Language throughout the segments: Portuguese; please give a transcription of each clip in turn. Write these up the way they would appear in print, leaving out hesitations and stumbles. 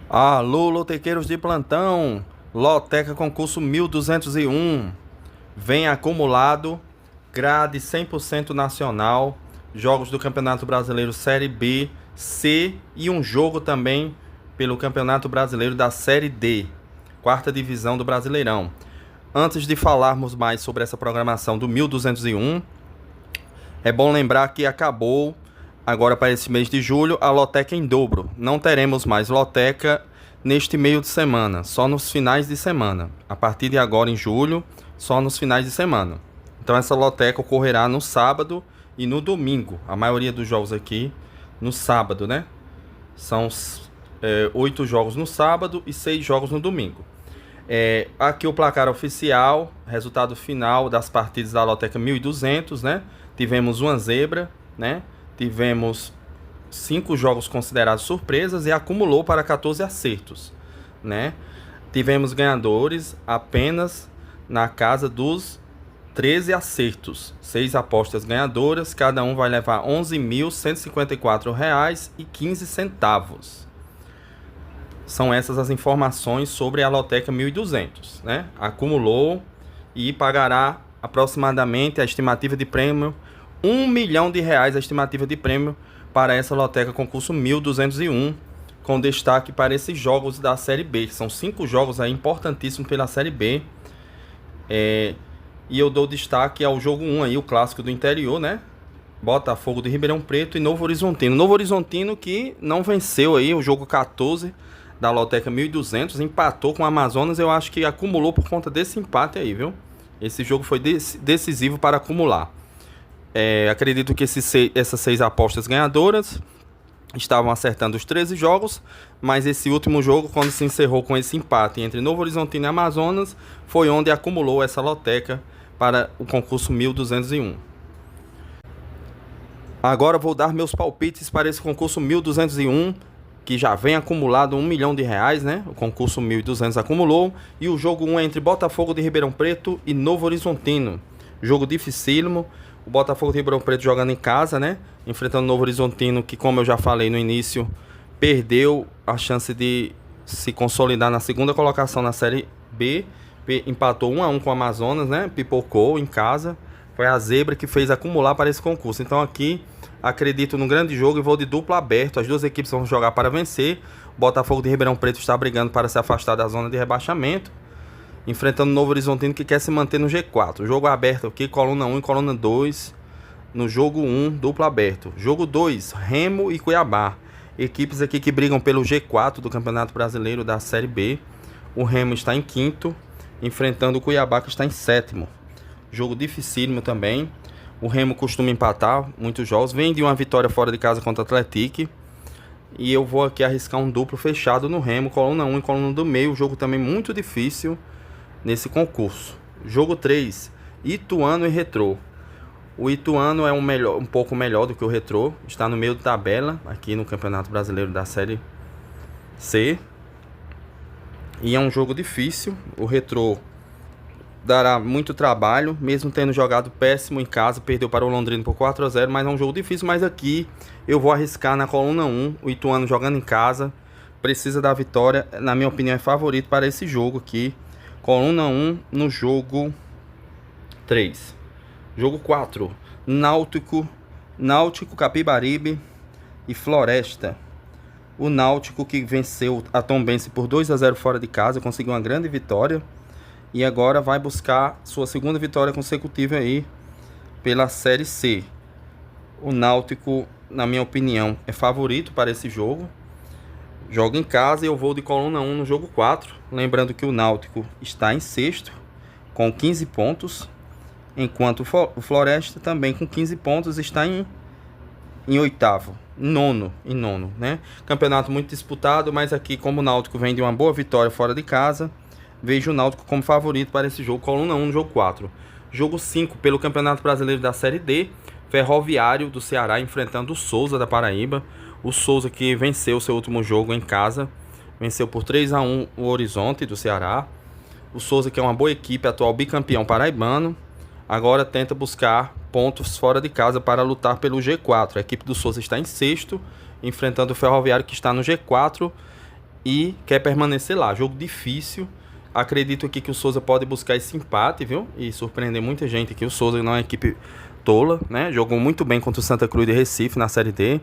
Alô, lotequeiros de plantão! Loteca concurso 1201. Vem acumulado, grade 100% nacional, jogos do Campeonato Brasileiro Série B, C e um jogo também pelo Campeonato Brasileiro da Série D, quarta divisão do Brasileirão. Antes de falarmos mais sobre essa programação do 1201, é bom lembrar que acabou, agora para esse mês de julho, a loteca em dobro. Não teremos mais loteca neste meio de semana, só nos finais de semana. A partir de agora, em julho, só nos finais de semana. Então essa loteca ocorrerá no sábado e no domingo. A maioria dos jogos aqui no sábado, né? São 8 jogos no sábado e 6 jogos no domingo. Aqui o placar oficial, resultado final das partidas da loteca 1200, né? Tivemos uma zebra, né? Tivemos 5 jogos considerados surpresas e acumulou para 14 acertos, né? Tivemos ganhadores apenas na casa dos 13 acertos, 6 apostas ganhadoras, cada um vai levar R$ 11.154,15. São essas as informações sobre a loteca 1200, né? Acumulou e pagará aproximadamente a estimativa de prêmio R$ 1 milhão, a estimativa de prêmio para essa loteca concurso 1201, com destaque para esses jogos da Série B, que são 5 jogos aí importantíssimos pela Série B. E eu dou destaque ao jogo 1 aí, o clássico do interior, né? Botafogo de Ribeirão Preto e Novo Horizontino. Novo Horizontino que não venceu aí o jogo 14 da loteca 1200, empatou com o Amazonas. Eu acho que acumulou por conta desse empate aí, viu? Esse jogo foi decisivo para acumular. Acredito que essas 6 apostas ganhadoras estavam acertando os 13 jogos, mas esse último jogo, quando se encerrou com esse empate entre Novo Horizontino e Amazonas, foi onde acumulou essa loteca para o concurso 1201. Agora vou dar meus palpites para esse concurso 1201, que já vem acumulado R$ 1 milhão, né? O concurso 1200 acumulou, e o jogo 1 é entre Botafogo de Ribeirão Preto e Novo Horizontino. Jogo dificílimo. O Botafogo de Ribeirão Preto jogando em casa, né? Enfrentando o Novo Horizontino, que, como eu já falei no início, perdeu a chance de se consolidar na segunda colocação na Série B. Empatou 1-1 com o Amazonas, né? Pipocou em casa. Foi a zebra que fez acumular para esse concurso. Então aqui, acredito num grande jogo e vou de duplo aberto. As duas equipes vão jogar para vencer. O Botafogo de Ribeirão Preto está brigando para se afastar da zona de rebaixamento, enfrentando o Novo Horizontino, que quer se manter no G4. Jogo aberto aqui, coluna 1 e coluna 2. No jogo 1, duplo aberto. Jogo 2, Remo e Cuiabá. Equipes aqui que brigam pelo G4 do Campeonato Brasileiro da Série B. O Remo está em 5º, enfrentando o Cuiabá, que está em 7º. Jogo dificílimo também. O Remo costuma empatar muitos jogos. Vem de uma vitória fora de casa contra o Atlético. E eu vou aqui arriscar um duplo fechado no Remo, coluna 1 e coluna do meio. Jogo também muito difícil nesse concurso. Jogo 3, Ituano e Retrô. O Ituano é um pouco melhor do que o Retrô, está no meio da tabela aqui no Campeonato Brasileiro da Série C. E é um jogo difícil. O Retrô dará muito trabalho, mesmo tendo jogado péssimo em casa, perdeu para o Londrina por 4-0, mas é um jogo difícil. Mas aqui eu vou arriscar na coluna 1, o Ituano jogando em casa, precisa da vitória, na minha opinião é favorito para esse jogo aqui. Coluna 1 no jogo 3. Jogo 4. Náutico, Capibaribe e Floresta. O Náutico, que venceu a Tombense por 2-0 fora de casa, conseguiu uma grande vitória. E agora vai buscar sua segunda vitória consecutiva aí pela Série C. O Náutico, na minha opinião, é favorito para esse jogo. Joga em casa e eu vou de coluna 1 no jogo 4. Lembrando que o Náutico está em 6º, com 15 pontos. Enquanto o Floresta, também com 15 pontos, está em 8º. Nono, né? Campeonato muito disputado, mas aqui, como o Náutico vem de uma boa vitória fora de casa, vejo o Náutico como favorito para esse jogo. Coluna 1 no jogo 4. Jogo 5 pelo Campeonato Brasileiro da Série D. Ferroviário do Ceará enfrentando o Souza da Paraíba. O Souza, que venceu seu último jogo em casa, venceu por 3-1 o Horizonte do Ceará. O Souza, que é uma boa equipe, atual bicampeão paraibano, agora tenta buscar pontos fora de casa para lutar pelo G4. A equipe do Souza está em 6º, enfrentando o Ferroviário, que está no G4. e quer permanecer lá. Jogo difícil. Acredito aqui que o Souza pode buscar esse empate, viu? E surpreender muita gente aqui. O Souza não é uma equipe tola, né? Jogou muito bem contra o Santa Cruz de Recife na Série D.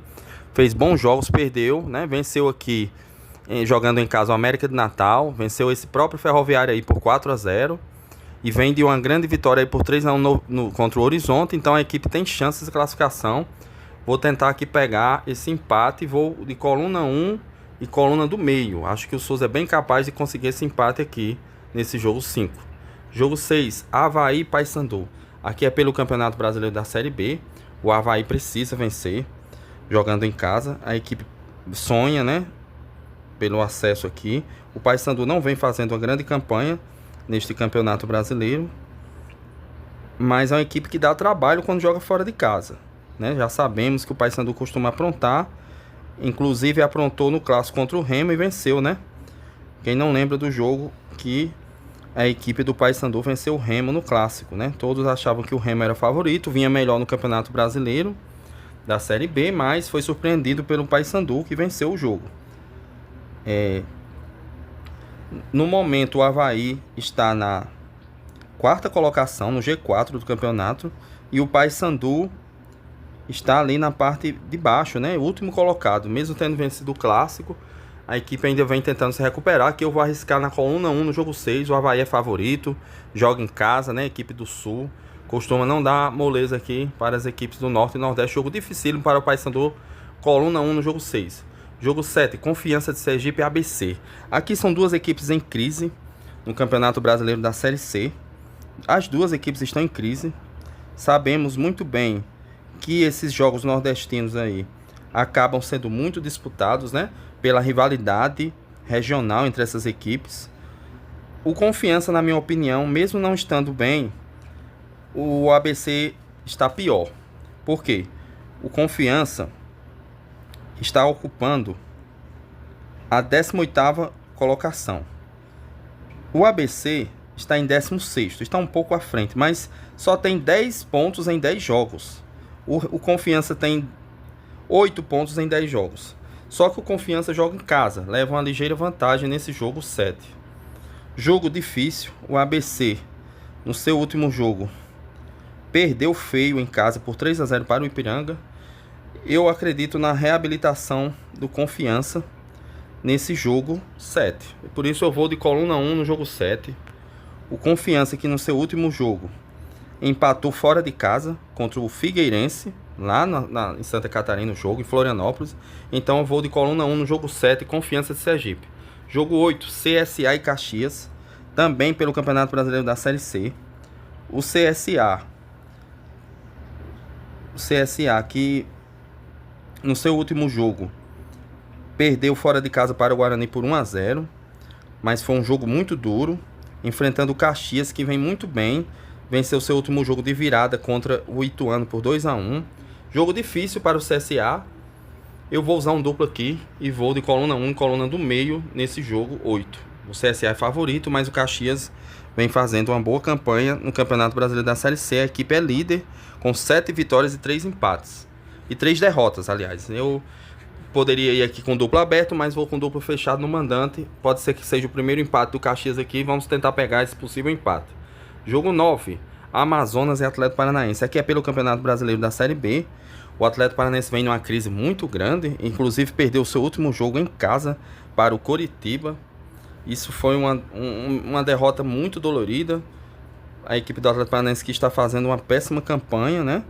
Fez bons jogos, perdeu, né? Venceu aqui jogando em casa o América de Natal. Venceu esse próprio Ferroviário aí por 4-0. E vem de uma grande vitória aí por 3-1 contra o Horizonte. Então a equipe tem chances de classificação. Vou tentar aqui pegar esse empate. Vou de coluna 1 e coluna do meio. Acho que o Souza é bem capaz de conseguir esse empate aqui nesse jogo 5. Jogo 6, Avaí e Paysandu. Aqui é pelo Campeonato Brasileiro da Série B. O Avaí precisa vencer jogando em casa. A equipe sonha, né, pelo acesso aqui. O Paysandu não vem fazendo uma grande campanha neste Campeonato Brasileiro, mas é uma equipe que dá trabalho quando joga fora de casa, né? Já sabemos que o Paysandu costuma aprontar. Inclusive aprontou no clássico contra o Remo e venceu, né? Quem não lembra do jogo que a equipe do Paysandu venceu o Remo no clássico, né? Todos achavam que o Remo era favorito, vinha melhor no Campeonato Brasileiro da Série B, mas foi surpreendido pelo Paysandu, que venceu o jogo. No momento o Avaí está na 4ª colocação, no G4 do campeonato, e o Paysandu está ali na parte de baixo, né? O último colocado. Mesmo tendo vencido o clássico, a equipe ainda vem tentando se recuperar. Aqui eu vou arriscar na coluna 1 no jogo 6. O Avaí é favorito, joga em casa, né? Equipe do Sul costuma não dar moleza aqui para as equipes do Norte e Nordeste. Jogo dificílimo para o Paysandu, coluna 1 no jogo 6. Jogo 7, Confiança de Sergipe e ABC. Aqui são duas equipes em crise no Campeonato Brasileiro da Série C. As duas equipes estão em crise. Sabemos muito bem que esses jogos nordestinos aí acabam sendo muito disputados, né? Pela rivalidade regional entre essas equipes. O Confiança, na minha opinião, mesmo não estando bem, o ABC está pior. Por quê? O Confiança está ocupando a 18ª colocação. O ABC está em 16º, está um pouco à frente, mas só tem 10 pontos em 10 jogos. O Confiança tem 8 pontos em 10 jogos. Só que o Confiança joga em casa, leva uma ligeira vantagem nesse jogo 7. Jogo difícil, o ABC, no seu último jogo, perdeu feio em casa por 3-0 para o Ipiranga. Eu acredito na reabilitação do Confiança nesse jogo 7. Por isso eu vou de coluna 1 no jogo 7. O Confiança, que no seu último jogo empatou fora de casa contra o Figueirense, lá em Santa Catarina, o jogo, em Florianópolis. Então eu vou de coluna 1 no jogo 7, Confiança de Sergipe. Jogo 8, CSA e Caxias, também pelo Campeonato Brasileiro da Série C. O CSA que no seu último jogo perdeu fora de casa para o Guarani por 1-0, mas foi um jogo muito duro, enfrentando o Caxias, que vem muito bem. Venceu seu último jogo de virada contra o Ituano por 2-1. Jogo difícil para o CSA. Eu vou usar um duplo aqui e vou de coluna 1 e coluna do meio nesse jogo 8. O CSA é favorito, mas o Caxias vem fazendo uma boa campanha no Campeonato Brasileiro da Série C. A equipe é líder com 7 vitórias e 3 empates. E 3 derrotas, aliás. Eu poderia ir aqui com duplo aberto, mas vou com duplo fechado no mandante. Pode ser que seja o primeiro empate do Caxias aqui. Vamos tentar pegar esse possível empate. Jogo 9, Amazonas e Atlético Paranaense. Aqui é pelo Campeonato Brasileiro da Série B. O Atlético Paranaense vem numa crise muito grande. Inclusive perdeu seu último jogo em casa para o Coritiba. Isso foi uma derrota muito dolorida. A equipe do Atlético Paranaense, que está fazendo uma péssima campanha, né?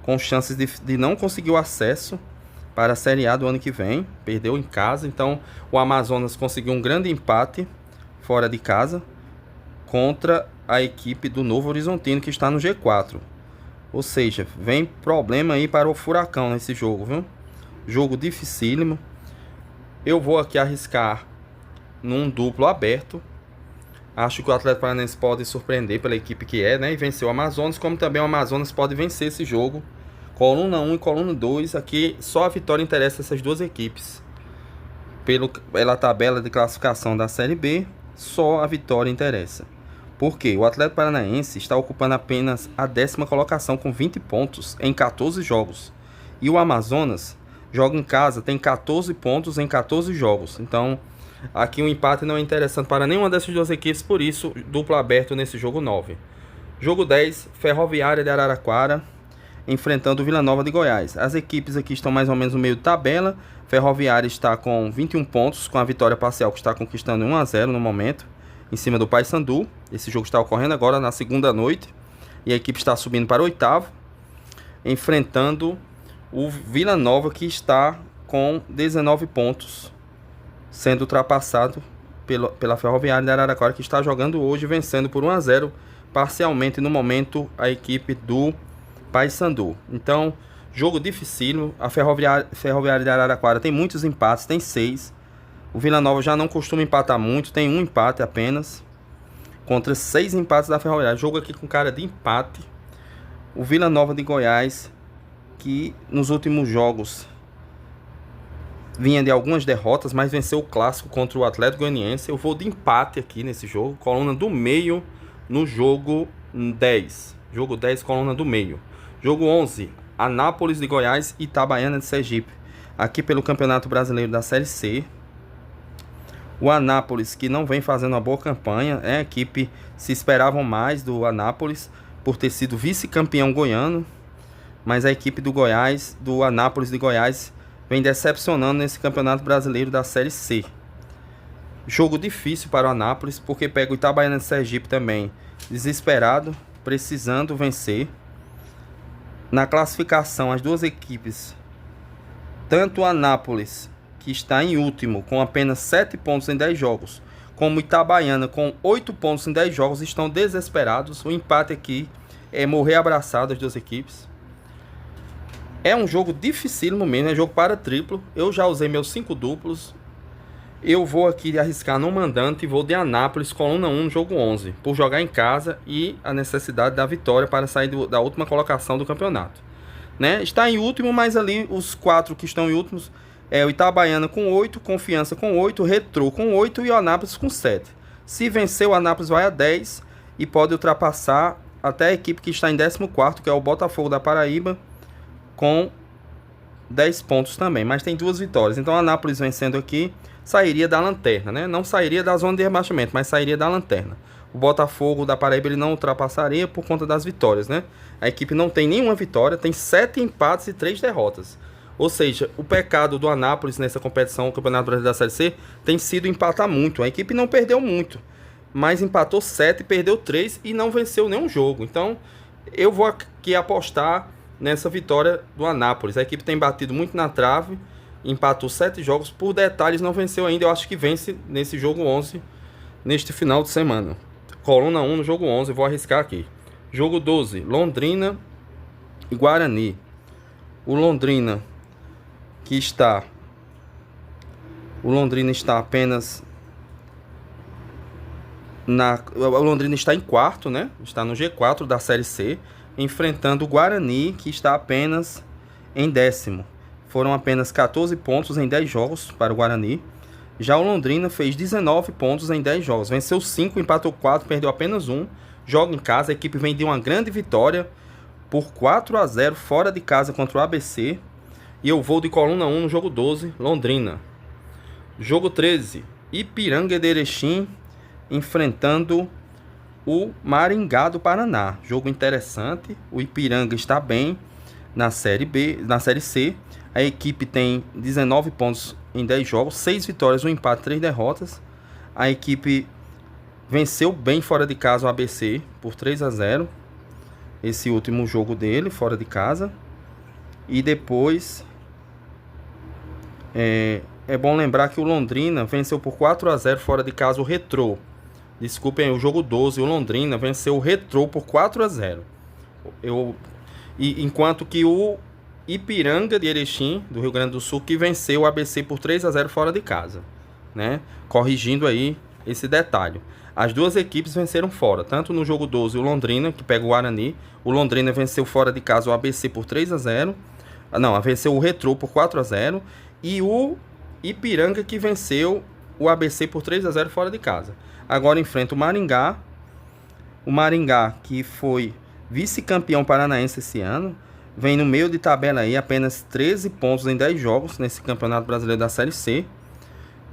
Com chances de não conseguir o acesso para a Série A do ano que vem. Perdeu em casa. Então o Amazonas conseguiu um grande empate fora de casa contra a equipe do Novo Horizontino, que está no G4. Ou seja, vem problema aí para o Furacão nesse jogo, viu? Jogo dificílimo. Eu vou aqui arriscar num duplo aberto. Acho que o Atlético Paranaense pode surpreender pela equipe que é, né? E vencer o Amazonas, como também o Amazonas pode vencer esse jogo. Coluna 1 e coluna 2. Aqui só a vitória interessa essas duas equipes. Pela tabela de classificação da Série B, só a vitória interessa. Porque o Atlético Paranaense está ocupando apenas a 10ª colocação com 20 pontos em 14 jogos. E o Amazonas joga em casa, tem 14 pontos em 14 jogos. Então Aqui um empate não é interessante para nenhuma dessas duas equipes, por isso duplo aberto nesse jogo 9. Jogo 10, Ferroviária de Araraquara enfrentando o Vila Nova de Goiás. As equipes aqui estão mais ou menos no meio de tabela. Ferroviária está com 21 pontos, com a vitória parcial que está conquistando 1-0 no momento, em cima do Paysandu. Esse jogo está ocorrendo agora na segunda noite. E a equipe está subindo para o oitavo, enfrentando o Vila Nova, que está com 19 pontos, sendo ultrapassado pela Ferroviária de Araraquara, que está jogando hoje, vencendo por 1-0, parcialmente no momento, a equipe do Paysandu. Então, jogo dificílimo. A Ferroviária de Araraquara tem muitos empates, tem 6. O Vila Nova já não costuma empatar muito, tem um empate apenas, contra 6 empates da Ferroviária. Jogo aqui com cara de empate. O Vila Nova de Goiás, que nos últimos jogos vinha de algumas derrotas, mas venceu o clássico contra o Atlético Goianiense. Eu vou de empate aqui nesse jogo. Coluna do meio no jogo 10. Jogo 10, coluna do meio. Jogo 11, Anápolis de Goiás e Itabaiana de Sergipe. Aqui pelo Campeonato Brasileiro da Série C. O Anápolis, que não vem fazendo uma boa campanha, a equipe se esperavam mais do Anápolis por ter sido vice-campeão goiano, mas a equipe do Goiás, do Anápolis de Goiás, vem decepcionando nesse Campeonato Brasileiro da Série C. Jogo difícil para o Anápolis, porque pega o Itabaiana de Sergipe também desesperado, precisando vencer. Na classificação, as duas equipes, tanto o Anápolis, que está em último, com apenas 7 pontos em 10 jogos, como o Itabaiana, com 8 pontos em 10 jogos, estão desesperados. O empate aqui é morrer abraçado, as duas equipes. É um jogo dificílimo mesmo, é jogo para triplo. Eu já usei meus 5 duplos. Eu vou aqui arriscar no mandante e vou de Anápolis, coluna 1, no jogo 11, por jogar em casa e a necessidade da vitória para sair da última colocação do campeonato, né? Está em último, mas ali os 4 que estão em últimos é o Itabaiana com 8, Confiança com 8, Retrô com 8 e o Anápolis com 7. Se vencer, o Anápolis vai a 10 e pode ultrapassar até a equipe que está em 14º, que é o Botafogo da Paraíba, com 10 pontos também, mas tem 2 vitórias. Então o Anápolis vencendo aqui sairia da lanterna, né? Não sairia da zona de rebaixamento, mas sairia da lanterna. O Botafogo da Paraíba ele não ultrapassaria por conta das vitórias, né? A equipe não tem nenhuma vitória, tem 7 empates e 3 derrotas. Ou seja, o pecado do Anápolis nessa competição, o Campeonato Brasileiro da Série C, tem sido empatar muito. A equipe não perdeu muito, mas empatou 7, perdeu 3 e não venceu nenhum jogo. Então, eu vou aqui apostar nessa vitória do Anápolis. A equipe tem batido muito na trave, empatou 7 jogos, por detalhes não venceu ainda. Eu acho que vence nesse jogo 11, neste final de semana. Coluna 1 no jogo 11, vou arriscar aqui. Jogo 12, Londrina e Guarani. O Londrina apenas o Londrina está em quarto, né? Está no G4 da Série C, enfrentando o Guarani, que está apenas em 10º. Foram apenas 14 pontos em 10 jogos para o Guarani. Já o Londrina fez 19 pontos em 10 jogos. Venceu 5, empatou 4, perdeu apenas 1. Joga em casa, a equipe vem de uma grande vitória por 4-0 fora de casa contra o ABC. E eu vou de coluna 1 no jogo 12, Londrina. Jogo 13, Ipiranga de Erechim enfrentando o Maringá do Paraná. Jogo interessante. O Ipiranga está bem na Série B, na Série C. A equipe tem 19 pontos em 10 jogos, 6 vitórias, 1 empate, 3 derrotas. A equipe venceu bem fora de casa o ABC por 3-0. Esse último jogo dele, fora de casa. E depois é bom lembrar que o Londrina venceu por 4-0 fora de casa o Retrô. Desculpem, o jogo 12, o Londrina venceu o Retrô por 4-0. Enquanto que o Ipiranga de Erechim, do Rio Grande do Sul, que venceu o ABC por 3-0 fora de casa, né? Corrigindo aí esse detalhe. As duas equipes venceram fora, tanto no jogo 12 o Londrina, que pega o Guarani. O Londrina venceu fora de casa o ABC por 3-0. Não, venceu o Retrô por 4-0. E o Ipiranga, que venceu o ABC por 3-0 fora de casa. Agora enfrenta o Maringá. O Maringá, que foi vice-campeão paranaense esse ano, vem no meio de tabela aí, apenas 13 pontos em 10 jogos nesse Campeonato Brasileiro da Série C.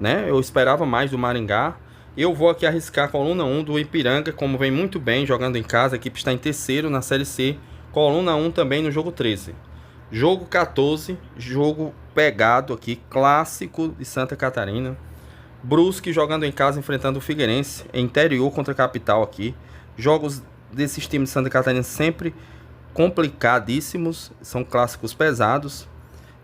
né? Eu esperava mais do Maringá. Eu vou aqui arriscar a coluna 1 do Ipiranga, como vem muito bem jogando em casa. A equipe está em terceiro na Série C. Coluna 1 também no jogo 13. Jogo 14, jogo pegado aqui, clássico de Santa Catarina. Brusque jogando em casa, enfrentando o Figueirense, interior contra a capital aqui. Jogos desses times de Santa Catarina sempre complicadíssimos, são clássicos pesados.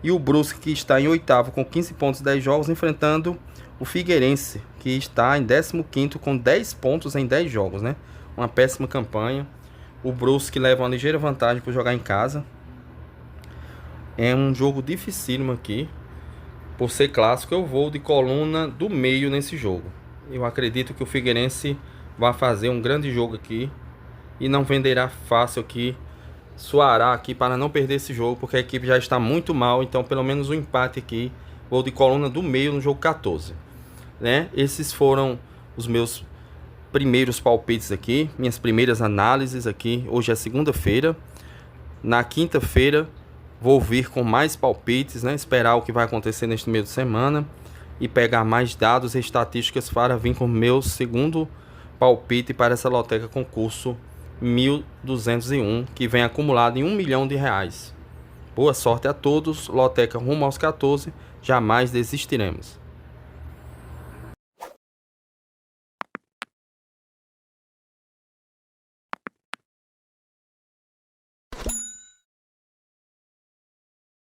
E o Brusque, que está em oitavo com 15 pontos, 10 jogos, enfrentando o Figueirense, que está em 15º com 10 pontos em 10 jogos, né? Uma péssima campanha. O Brusque leva uma ligeira vantagem por jogar em casa. É um jogo dificílimo aqui. Por ser clássico, eu vou de coluna do meio nesse jogo. Eu acredito que o Figueirense vai fazer um grande jogo aqui e não venderá fácil aqui. Suará aqui para não perder esse jogo, porque a equipe já está muito mal. Então pelo menos um empate aqui. Vou de coluna do meio no jogo 14, né? Esses foram os meus primeiros palpites aqui, minhas primeiras análises aqui. Hoje é segunda-feira. Na quinta-feira vou vir com mais palpites, né? Esperar o que vai acontecer neste meio de semana e pegar mais dados e estatísticas para vir com meu segundo palpite para essa loteca concurso 1201, que vem acumulado em R$1 milhão. Boa sorte a todos, loteca rumo aos 14, jamais desistiremos.